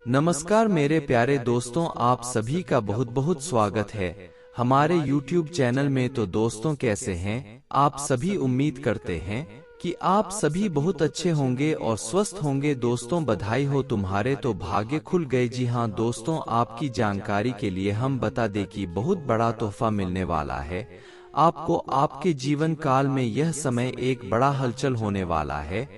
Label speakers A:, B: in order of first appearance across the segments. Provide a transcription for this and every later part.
A: नमस्कार मेरे प्यारे दोस्तों, आप सभी का बहुत बहुत स्वागत है हमारे YouTube चैनल में। तो दोस्तों कैसे हैं आप सभी? उम्मीद करते हैं कि आप सभी बहुत अच्छे होंगे और स्वस्थ होंगे। दोस्तों बधाई हो, तुम्हारे तो भाग्य खुल गए। जी हाँ दोस्तों, आपकी जानकारी के लिए हम बता दें कि बहुत बड़ा तोहफा मिलने वाला है आपको। आपके जीवन काल में यह समय एक बड़ा हलचल होने वाला है।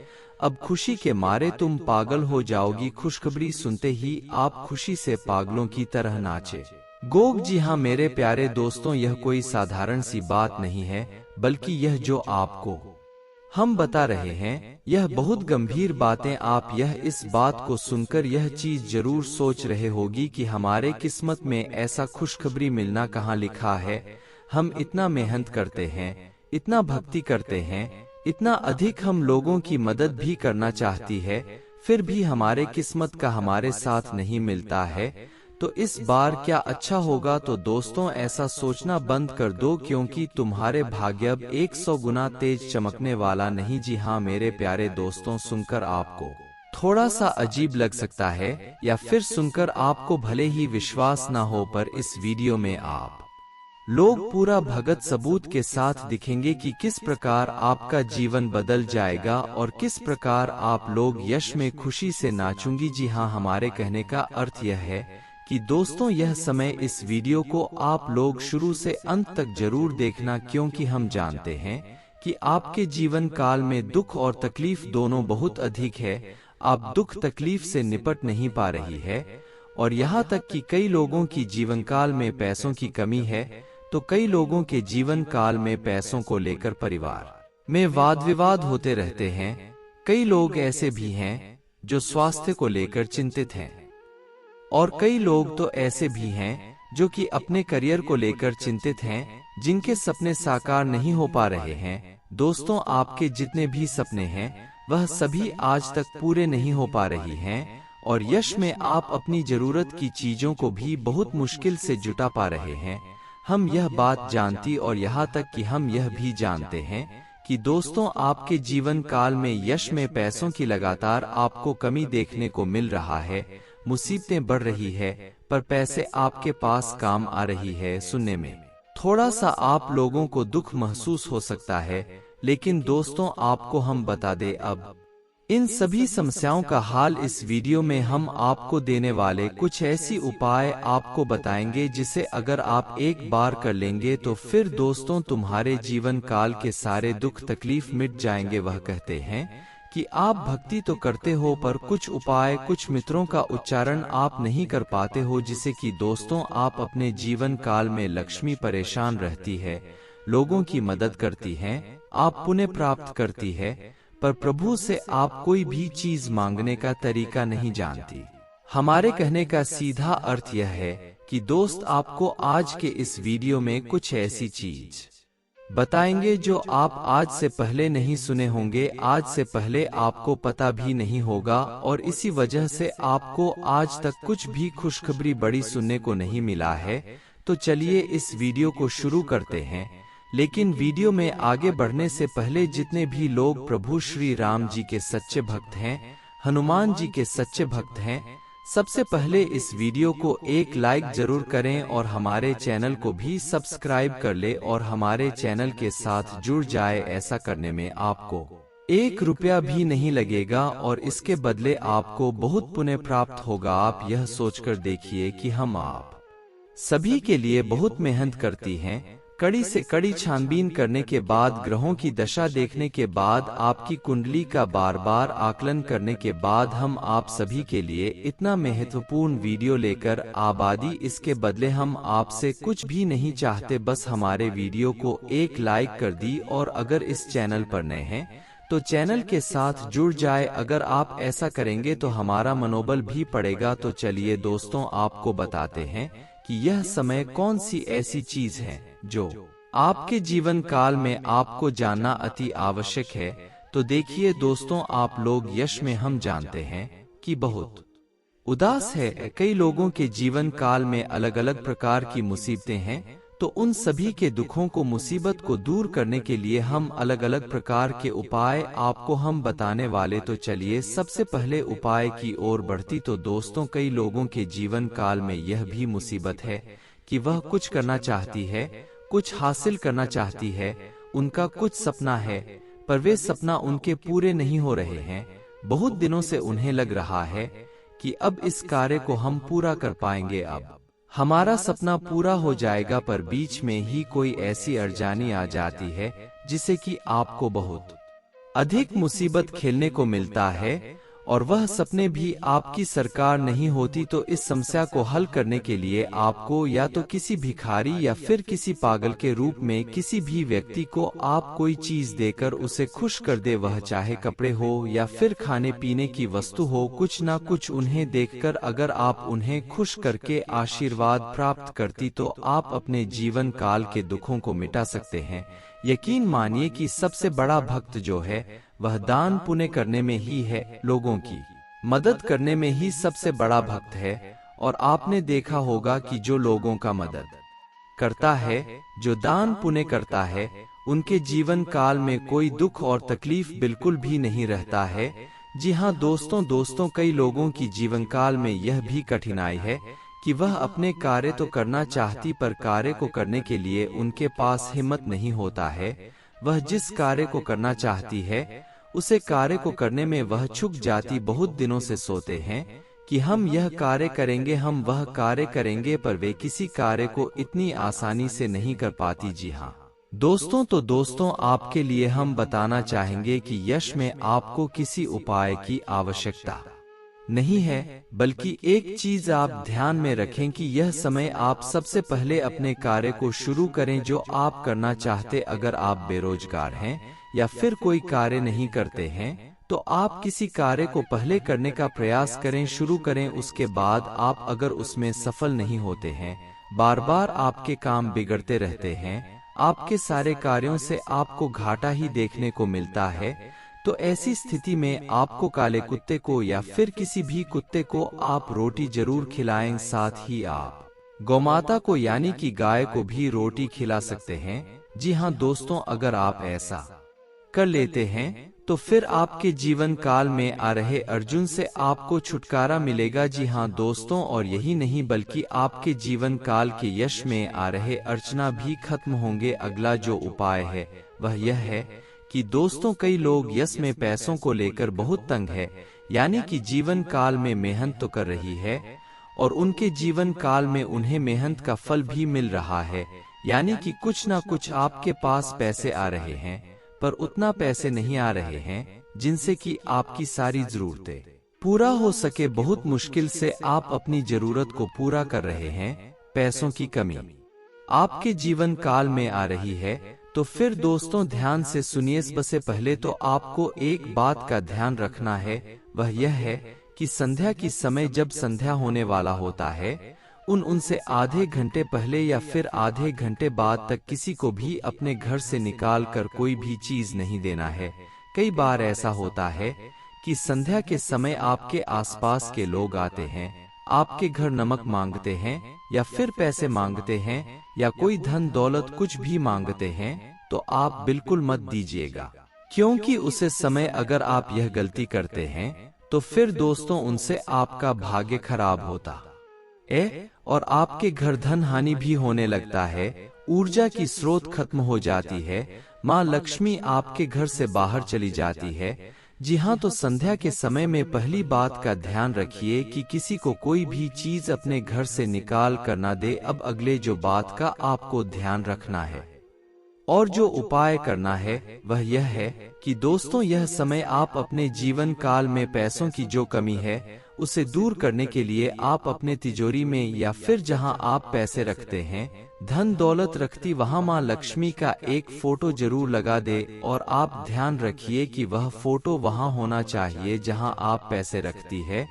A: अब खुशी के मारे तुम पागल हो जाओगी। खुशखबरी सुनते ही आप खुशी से पागलों की तरह नाचे गोग। जी हाँ मेरे प्यारे दोस्तों, यह कोई साधारण सी बात नहीं है, बल्कि यह जो आपको हम बता रहे हैं यह बहुत गंभीर बातें। आप यह इस बात को सुनकर यह चीज जरूर सोच रहे होगी कि हमारे किस्मत में ऐसा खुशखबरी मिलना कहाँ लिखा है। हम इतना मेहनत करते हैं, इतना भक्ति करते हैं, इतना अधिक हम लोगों की मदद भी करना चाहती है, फिर भी हमारे किस्मत का हमारे साथ नहीं मिलता है। तो इस बार क्या अच्छा होगा? तो दोस्तों ऐसा सोचना बंद कर दो, क्योंकि तुम्हारे भाग्य अब 100 गुना तेज चमकने वाला नहीं। जी हाँ मेरे प्यारे दोस्तों, सुनकर आपको थोड़ा सा अजीब लग सकता है या फिर सुनकर आपको भले ही विश्वास ना हो, पर इस वीडियो में आप लोग पूरा भगत सबूत के साथ दिखेंगे कि किस प्रकार आपका जीवन बदल जाएगा और किस प्रकार आप लोग यश में खुशी से नाचूंगी। जी हाँ, हमारे कहने का अर्थ यह है कि दोस्तों यह समय इस वीडियो को आप लोग शुरू से अंत तक जरूर देखना, क्योंकि हम जानते हैं कि आपके जीवन काल में दुख और तकलीफ दोनों बहुत अधिक है। आप दुख तकलीफ से निपट नहीं पा रही है, और यहाँ तक कि कई लोगों की जीवन काल में पैसों की कमी है। तो कई लोगों के जीवन काल में पैसों को लेकर परिवार में वाद विवाद होते रहते हैं। कई लोग ऐसे भी हैं जो स्वास्थ्य को लेकर चिंतित हैं, और कई लोग तो ऐसे भी हैं जो कि अपने करियर को लेकर चिंतित हैं, जिनके सपने साकार नहीं हो पा रहे हैं। दोस्तों आपके जितने भी सपने हैं वह सभी आज तक पूरे नहीं हो पा रही हैं, और यश में आप अपनी जरूरत की चीजों को भी बहुत मुश्किल से जुटा पा रहे हैं। हम यह बात जानती और यहाँ तक कि हम यह भी जानते हैं कि दोस्तों आपके जीवन काल में यश में पैसों की लगातार आपको कमी देखने को मिल रहा है। मुसीबतें बढ़ रही है, पर पैसे आपके पास काम आ रही है। सुनने में थोड़ा सा आप लोगों को दुख महसूस हो सकता है, लेकिन दोस्तों आपको हम बता दें, अब इन सभी समस्याओं का हाल इस वीडियो में हम आपको देने वाले कुछ ऐसी उपाय आपको बताएंगे, जिसे अगर आप एक बार कर लेंगे तो फिर दोस्तों तुम्हारे जीवन काल के सारे दुख तकलीफ मिट जाएंगे। वह कहते हैं कि आप भक्ति तो करते हो, पर कुछ उपाय, कुछ मित्रों का उच्चारण आप नहीं कर पाते हो, जिसे कि दोस्तों आप अपने जीवन काल में लक्ष्मी परेशान रहती है, लोगों की मदद करती है, आप पुण्य प्राप्त करती है, पर प्रभु से आप कोई भी चीज मांगने का तरीका नहीं जानती। हमारे कहने का सीधा अर्थ यह है कि दोस्त आपको आज के इस वीडियो में कुछ ऐसी चीज बताएंगे जो आप आज से पहले नहीं सुने होंगे, आज से पहले आपको पता भी नहीं होगा, और इसी वजह से आपको आज तक कुछ भी खुशखबरी बड़ी सुनने को नहीं मिला है। तो चलिए इस वीडियो को शुरू करते हैं। लेकिन वीडियो में आगे बढ़ने से पहले जितने भी लोग प्रभु श्री राम जी के सच्चे भक्त हैं, हनुमान जी के सच्चे भक्त हैं, सबसे पहले इस वीडियो को एक लाइक जरूर करें और हमारे चैनल को भी सब्सक्राइब कर ले और हमारे चैनल के साथ जुड़ जाए। ऐसा करने में आपको 1 रुपया भी नहीं लगेगा, और इसके बदले आपको बहुत पुण्य प्राप्त होगा। आप यह सोचकर देखिए कि हम आप सभी के लिए बहुत मेहनत करती हैं। कड़ी से कड़ी छानबीन करने के बाद, ग्रहों की दशा देखने के बाद, आपकी कुंडली का बार बार आकलन करने के बाद हम आप सभी के लिए इतना महत्वपूर्ण वीडियो लेकर आबादी। इसके बदले हम आपसे कुछ भी नहीं चाहते, बस हमारे वीडियो को एक लाइक कर दी, और अगर इस चैनल पर नए हैं तो चैनल के साथ जुड़ जाए। अगर आप ऐसा करेंगे तो हमारा मनोबल भी बढ़ेगा। तो चलिए दोस्तों आपको बताते हैं कि यह समय कौन सी ऐसी चीज है जो आपके जीवन काल में आपको जानना अति आवश्यक है। तो देखिए दोस्तों, आप लोग यश में हम जानते हैं कि बहुत उदास है। कई लोगों के जीवन काल में अलग अलग प्रकार की मुसीबतें हैं। तो उन सभी के दुखों को, मुसीबत को दूर करने के लिए हम अलग अलग प्रकार के उपाय आपको हम बताने वाले। तो चलिए सबसे पहले उपाय की ओर बढ़ती। तो दोस्तों, कई लोगों के जीवन काल में यह भी मुसीबत है कि वह कुछ करना चाहती है, कुछ हासिल करना चाहती है, उनका कुछ सपना है, पर वे सपना उनके पूरे नहीं हो रहे हैं। बहुत दिनों से उन्हें लग रहा है कि अब इस कार्य को हम पूरा कर पाएंगे, अब हमारा सपना पूरा हो जाएगा, पर बीच में ही कोई ऐसी अड़चन आ जाती है जिसे कि आपको बहुत अधिक मुसीबत खेलने को मिलता है और वह सपने भी आपकी सरकार नहीं होती। तो इस समस्या को हल करने के लिए आपको या तो किसी भिखारी या फिर किसी पागल के रूप में किसी भी व्यक्ति को आप कोई चीज देकर उसे खुश कर दे, वह चाहे कपड़े हो या फिर खाने पीने की वस्तु हो, कुछ ना कुछ उन्हें देकर अगर आप उन्हें खुश करके आशीर्वाद प्राप्त करती तो आप अपने जीवन काल के दुखों को मिटा सकते हैं। यकीन मानिए कि सबसे बड़ा भक्त जो है वह दान पुण्य करने में ही है, लोगों की मदद करने में ही सबसे बड़ा भक्त है। और आपने देखा होगा कि जो लोगों का मदद करता है, जो दान पुण्य करता है, उनके जीवन काल में कोई दुख और तकलीफ बिल्कुल भी नहीं रहता है। जी हाँ दोस्तों, कई लोगों की जीवन काल में यह भी कठिनाई है कि वह अपने कार्य तो करना चाहती, पर कार्य को करने के लिए उनके पास हिम्मत नहीं होता है। वह जिस कार्य को करना चाहती है उसे कार्य को करने में वह चूक जाती। बहुत दिनों से सोते हैं कि हम यह कार्य करेंगे, हम वह कार्य करेंगे, पर वे किसी कार्य को इतनी आसानी से नहीं कर पाती। जी हाँ दोस्तों, आपके लिए हम बताना चाहेंगे कि यश में आपको किसी उपाय की आवश्यकता नहीं है, बल्कि एक चीज आप ध्यान में रखें कि यह समय आप सबसे पहले अपने कार्य को शुरू करें जो आप करना चाहते। अगर आप बेरोजगार हैं या फिर कोई कार्य नहीं करते हैं तो आप किसी कार्य को पहले करने का प्रयास करें, शुरू करें। उसके बाद आप अगर उसमें सफल नहीं होते हैं, बार बार आपके काम बिगड़ते रहते हैं, आपके सारे कार्यों से आपको घाटा ही देखने को मिलता है, तो ऐसी स्थिति में आपको काले कुत्ते को या फिर किसी भी कुत्ते को आप रोटी जरूर खिलाएं। साथ ही आप गौमाता को यानी कि गाय को भी रोटी खिला सकते हैं। जी हाँ दोस्तों, अगर आप ऐसा कर लेते हैं तो फिर आपके जीवन काल में आ रहे अर्जुन से आपको छुटकारा मिलेगा। जी हाँ दोस्तों, और यही नहीं बल्कि आपके जीवन काल के यश में आ रहे अर्चना भी खत्म होंगे। अगला जो उपाय है वह यह है कि दोस्तों, कई लोग यश में पैसों को लेकर बहुत तंग है, यानी कि जीवन काल में मेहनत तो कर रही है और उनके जीवन काल में उन्हें मेहनत का फल भी मिल रहा है, यानी कि कुछ ना कुछ आपके पास पैसे आ रहे हैं, पर उतना पैसे नहीं आ रहे हैं जिनसे कि आपकी सारी जरूरतें पूरा हो सके। बहुत मुश्किल से आप अपनी जरूरत को पूरा कर रहे हैं, पैसों की कमी आपके जीवन काल में आ रही है। तो फिर दोस्तों ध्यान से सुनिए। सबसे पहले तो आपको एक बात का ध्यान रखना है, वह यह है कि संध्या की समय जब संध्या होने वाला होता है उनसे आधे घंटे पहले या फिर आधे घंटे बाद तक किसी को भी अपने घर से निकाल कर कोई भी चीज नहीं देना है। कई बार ऐसा होता है कि संध्या के समय आपके आसपास के लोग आते हैं, आपके घर नमक मांगते हैं या फिर पैसे मांगते हैं या कोई धन दौलत कुछ भी मांगते हैं, तो आप बिल्कुल मत दीजिएगा, क्योंकि उसे समय अगर आप यह गलती करते हैं तो फिर दोस्तों उनसे आपका भाग्य खराब होता है और आपके घर धन हानि भी होने लगता है, ऊर्जा की स्रोत खत्म हो जाती है, माँ लक्ष्मी आपके घर से बाहर चली जाती है। जी हाँ, तो संध्या के समय में पहली बात का ध्यान रखिए कि किसी को कोई भी चीज अपने घर से निकाल कर ना दे। अब अगले जो बात का आपको ध्यान रखना है और जो उपाय करना है वह यह है कि दोस्तों यह समय आप अपने जीवन काल में पैसों की जो कमी है उसे दूर करने के लिए आप अपने तिजोरी में या फिर जहां आप पैसे रखते हैं, धन दौलत रखती, वहां माँ लक्ष्मी का एक फोटो जरूर लगा दे। और आप ध्यान रखिए कि वह फोटो वहां होना चाहिए जहां आप पैसे रखती है,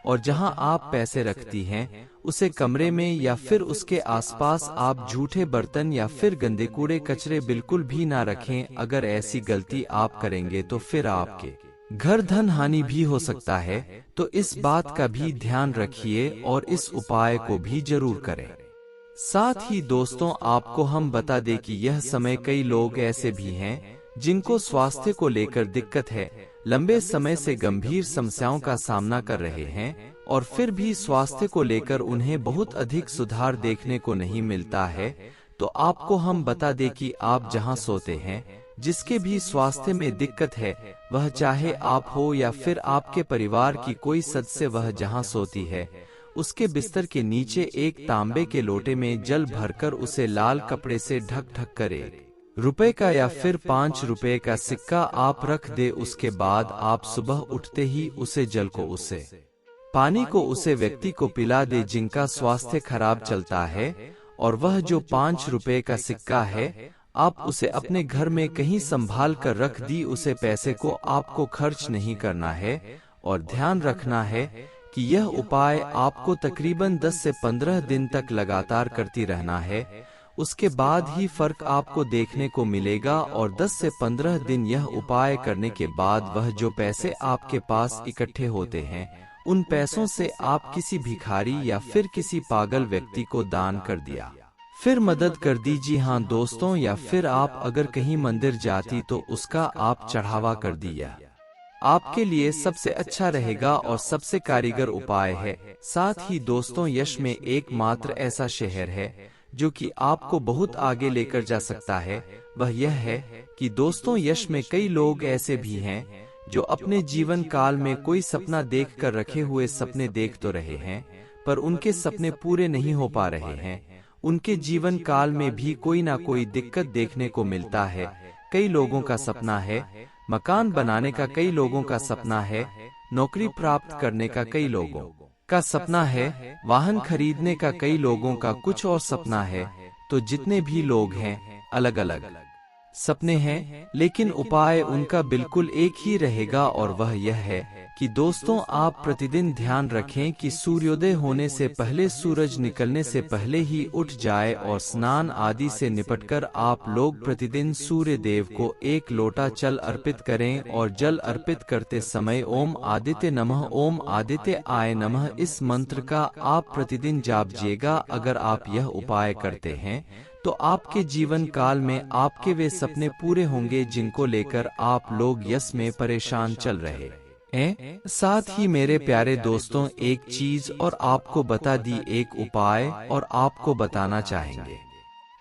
A: और जहां आप पैसे रखती हैं उसे कमरे में या फिर उसके आसपास आप झूठे बर्तन या फिर गंदे कूड़े कचरे बिल्कुल भी ना रखें। अगर ऐसी गलती आप करेंगे तो फिर आपके घर धन हानि भी हो सकता है, तो इस बात का भी ध्यान रखिए और इस उपाय को भी जरूर करें। साथ ही दोस्तों आपको हम बता दें कि यह समय कई लोग ऐसे भी हैं जिनको स्वास्थ्य को लेकर दिक्कत है, लंबे समय से गंभीर समस्याओं का सामना कर रहे हैं और फिर भी स्वास्थ्य को लेकर उन्हें बहुत अधिक सुधार देखने को नहीं मिलता है। तो आपको हम बता दें कि आप जहां सोते हैं, जिसके भी स्वास्थ्य में दिक्कत है, वह चाहे आप हो या फिर आपके परिवार की कोई सदस्य, वह जहां सोती है उसके बिस्तर के नीचे एक तांबे के लोटे में जल भरकर उसे लाल कपड़े से ढक करे। ₹1 का या फिर ₹5 का सिक्का आप रख दे। उसके बाद आप सुबह उठते ही उसे जल को, उसे पानी को उसे व्यक्ति को पिला दे जिनका स्वास्थ्य खराब चलता है। और वह जो ₹5 का सिक्का है, आप उसे अपने घर में कहीं संभाल कर रख दी। उसे पैसे को आपको खर्च नहीं करना है और ध्यान रखना है कि यह उपाय आपको तकरीबन 10 से 15 दिन तक लगातार करती रहना है। उसके बाद ही फर्क आपको देखने को मिलेगा और 10 से 15 दिन यह उपाय करने के बाद वह जो पैसे आपके पास इकट्ठे होते हैं, उन पैसों से आप किसी भिखारी या फिर किसी पागल व्यक्ति को दान कर दिया, फिर मदद कर दी। जी हाँ दोस्तों, या फिर आप अगर कहीं मंदिर जाती तो उसका आप चढ़ावा कर दिया, आपके लिए सबसे अच्छा रहेगा और सबसे कारीगर उपाय है। साथ ही दोस्तों, यश में एकमात्र ऐसा शहर है जो कि आपको बहुत आगे लेकर जा सकता है। वह यह है कि दोस्तों, यश में कई लोग ऐसे भी हैं जो अपने जीवन काल में कोई सपना देख कर रखे हुए सपने देख तो रहे हैं, पर उनके सपने पूरे नहीं हो पा रहे हैं। उनके जीवन काल में भी कोई ना कोई दिक्कत देखने को मिलता है। कई लोगों का सपना है मकान बनाने का, कई लोगों का सपना है नौकरी प्राप्त करने का, कई लोगों का सपना है वाहन खरीदने का, कई लोगों का कुछ और सपना है। तो जितने भी लोग हैं, अलग अलग सपने हैं, लेकिन उपाय उनका बिल्कुल एक ही रहेगा और वह यह है कि दोस्तों, आप प्रतिदिन ध्यान रखें कि सूर्योदय होने से पहले, सूरज निकलने से पहले ही उठ जाए और स्नान आदि से निपटकर आप लोग प्रतिदिन सूर्य देव को 1 लोटा जल अर्पित करें और जल अर्पित करते समय ओम आदित्य नमः, ओम आदित्य आय नमः, इस मंत्र का आप प्रतिदिन जापिएगा। अगर आप यह उपाय करते हैं तो आपके जीवन काल में आपके वे सपने पूरे होंगे जिनको लेकर आप लोग यश में परेशान चल रहे हैं। साथ ही मेरे प्यारे दोस्तों, एक चीज और आपको बता दी, एक उपाय और आपको बताना चाहेंगे,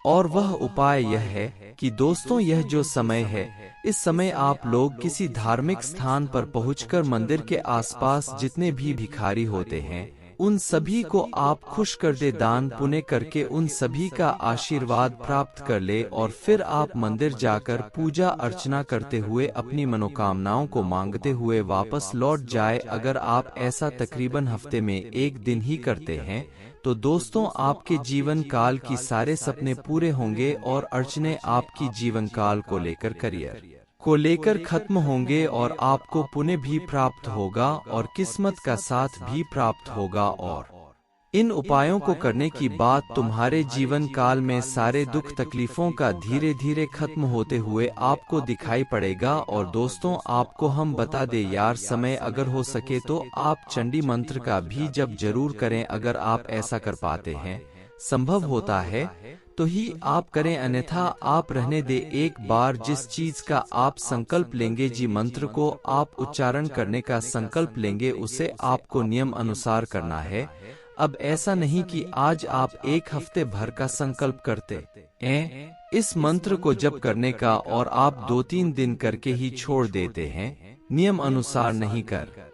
A: और वह उपाय यह है कि दोस्तों, यह जो समय है, इस समय आप लोग किसी धार्मिक स्थान पर पहुंचकर मंदिर के आसपास जितने भी भिखारी होते हैं, उन सभी को आप खुश कर दे, दान पुण्य करके उन सभी का आशीर्वाद प्राप्त कर ले और फिर आप मंदिर जाकर पूजा अर्चना करते हुए अपनी मनोकामनाओं को मांगते हुए वापस लौट जाए। अगर आप ऐसा तकरीबन हफ्ते में 1 दिन ही करते हैं तो दोस्तों, आपके जीवन काल की सारे सपने पूरे होंगे और अड़चने आपकी जीवन काल को लेकर, करियर को लेकर खत्म होंगे और आपको पुण्य भी प्राप्त होगा और किस्मत का साथ भी प्राप्त होगा। और इन उपायों को करने की बाद तुम्हारे जीवन काल में सारे दुख तकलीफों का धीरे धीरे खत्म होते हुए आपको दिखाई पड़ेगा। और दोस्तों, आपको हम बता दे यार, समय अगर हो सके तो आप चंडी मंत्र का भी जप जरूर करें। अगर आप ऐसा कर पाते हैं, संभव होता है तो ही आप करें, अन्यथा आप रहने दे। एक बार जिस चीज का आप संकल्प लेंगे, जी मंत्र को आप उच्चारण करने का संकल्प लेंगे, उसे आपको नियम अनुसार करना है। अब ऐसा नहीं कि आज आप 1 हफ्ते भर का संकल्प करते हैं इस मंत्र को जप करने का और आप 2-3 दिन करके ही छोड़ देते हैं, नियम अनुसार नहीं कर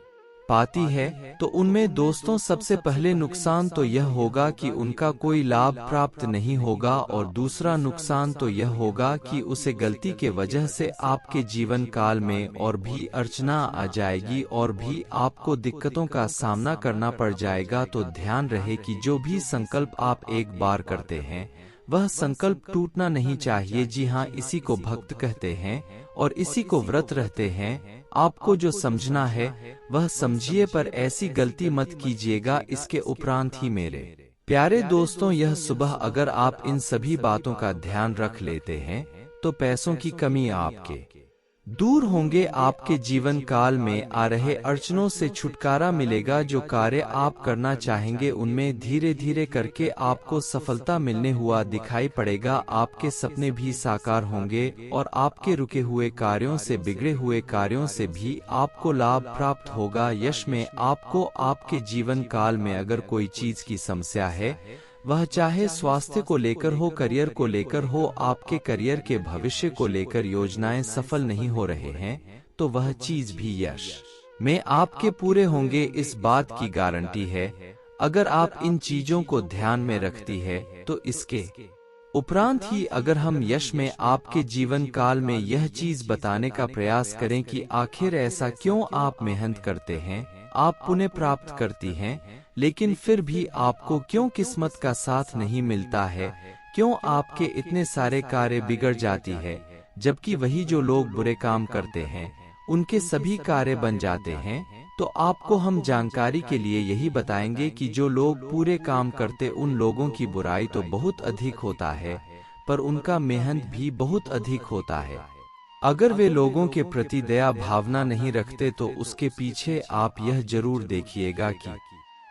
A: पाती है, तो उनमें दोस्तों सबसे पहले नुकसान तो यह होगा कि उनका कोई लाभ प्राप्त नहीं होगा, और दूसरा नुकसान तो यह होगा कि उसे गलती के वजह से आपके जीवन काल में और भी अर्चना आ जाएगी और भी आपको दिक्कतों का सामना करना पड़ जाएगा। तो ध्यान रहे कि जो भी संकल्प आप एक बार करते हैं, वह संकल्प टूटना नहीं चाहिए। जी हाँ, इसी को भक्त कहते हैं और इसी को व्रत रहते हैं। आपको जो समझना है वह समझिए, पर ऐसी गलती मत कीजिएगा। इसके उपरांत ही मेरे प्यारे दोस्तों, यह सुबह अगर आप इन सभी बातों का ध्यान रख लेते हैं तो पैसों की कमी आपके दूर होंगे, आपके जीवन काल में आ रहे अड़चनों से छुटकारा मिलेगा। जो कार्य आप करना चाहेंगे उनमें धीरे धीरे करके आपको सफलता मिलने हुआ दिखाई पड़ेगा। आपके सपने भी साकार होंगे और आपके रुके हुए कार्यों से, बिगड़े हुए कार्यों से भी आपको लाभ प्राप्त होगा। यश में आपको आपके जीवन काल में अगर कोई चीज की समस्या है, वह चाहे स्वास्थ्य को लेकर हो, करियर को लेकर हो, आपके करियर के भविष्य को लेकर योजनाएं सफल नहीं हो रहे हैं, तो वह चीज भी यश में आपके पूरे होंगे, इस बात की गारंटी है। अगर आप इन चीजों को ध्यान में रखती है तो इसके उपरांत ही अगर हम यश में आपके जीवन काल में यह चीज बताने का प्रयास करें कि आखिर ऐसा क्यों आप मेहनत करते हैं, आप पुण्य प्राप्त करती हैं, लेकिन फिर भी आपको क्यों किस्मत का साथ नहीं मिलता है, क्यों आपके इतने सारे कार्य बिगड़ जाती है, जबकि वही जो लोग बुरे काम करते हैं उनके सभी कार्य बन जाते हैं। तो आपको हम जानकारी के लिए यही बताएंगे कि जो लोग पूरे काम करते उन लोगों की बुराई तो बहुत अधिक होता है, पर उनका मेहनत भी बहुत अधिक होता है। अगर वे लोगों के प्रति दया भावना नहीं रखते तो उसके पीछे आप यह जरूर देखिएगा कि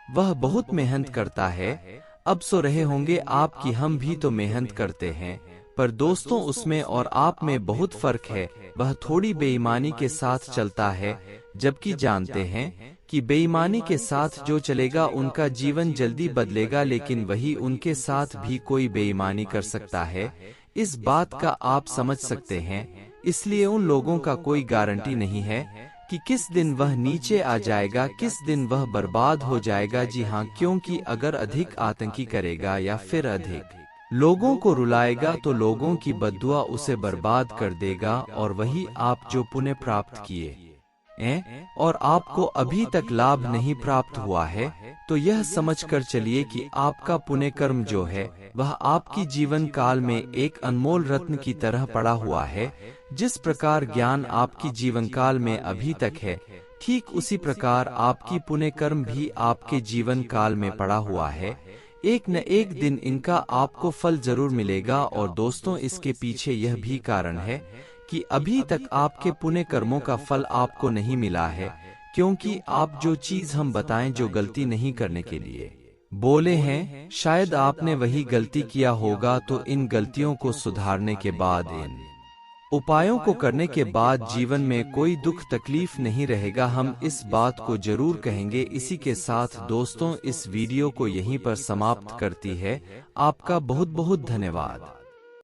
A: वह बहुत मेहनत करता है। अब सो रहे होंगे आप कि हम भी तो मेहनत करते हैं, पर दोस्तों उसमें और आप में बहुत फर्क है। वह थोड़ी बेईमानी के साथ चलता है, जबकि जानते हैं कि बेईमानी के साथ जो चलेगा उनका जीवन जल्दी बदलेगा, लेकिन वही उनके साथ भी कोई बेईमानी कर सकता है। इस बात का आप समझ सकते हैं। इसलिए उन लोगों का कोई गारंटी नहीं है कि किस दिन वह नीचे आ जाएगा, किस दिन वह बर्बाद हो जाएगा। जी हाँ, क्योंकि अगर अधिक आतंकी करेगा या फिर अधिक लोगों को रुलाएगा तो लोगों की बद्दुआ उसे बर्बाद कर देगा। और वही आप जो पुण्य प्राप्त किए और आपको अभी तक लाभ नहीं प्राप्त हुआ है, तो यह समझकर चलिए कि आपका पुण्य कर्म जो है वह आपकी जीवन काल में एक अनमोल रत्न की तरह पड़ा हुआ है। जिस प्रकार ज्ञान आपकी जीवन काल में अभी तक है, ठीक उसी प्रकार आपकी पुण्य कर्म भी आपके जीवन काल में पड़ा हुआ है। एक न एक दिन इनका आपको फल जरूर मिलेगा। और दोस्तों, इसके पीछे यह भी कारण है कि अभी तक आपके पुण्य कर्मों का फल आपको नहीं मिला है, क्योंकि आप जो चीज हम बताएं, जो गलती नहीं करने के लिए बोले हैं, शायद आपने वही गलती किया होगा। तो इन गलतियों को सुधारने के बाद, इन उपायों को करने के बाद जीवन में कोई दुख तकलीफ नहीं रहेगा। हम इस बात को जरूर कहेंगे। इसी के साथ दोस्तों, इस वीडियो को यहीं पर समाप्त करती है। आपका बहुत बहुत धन्यवाद।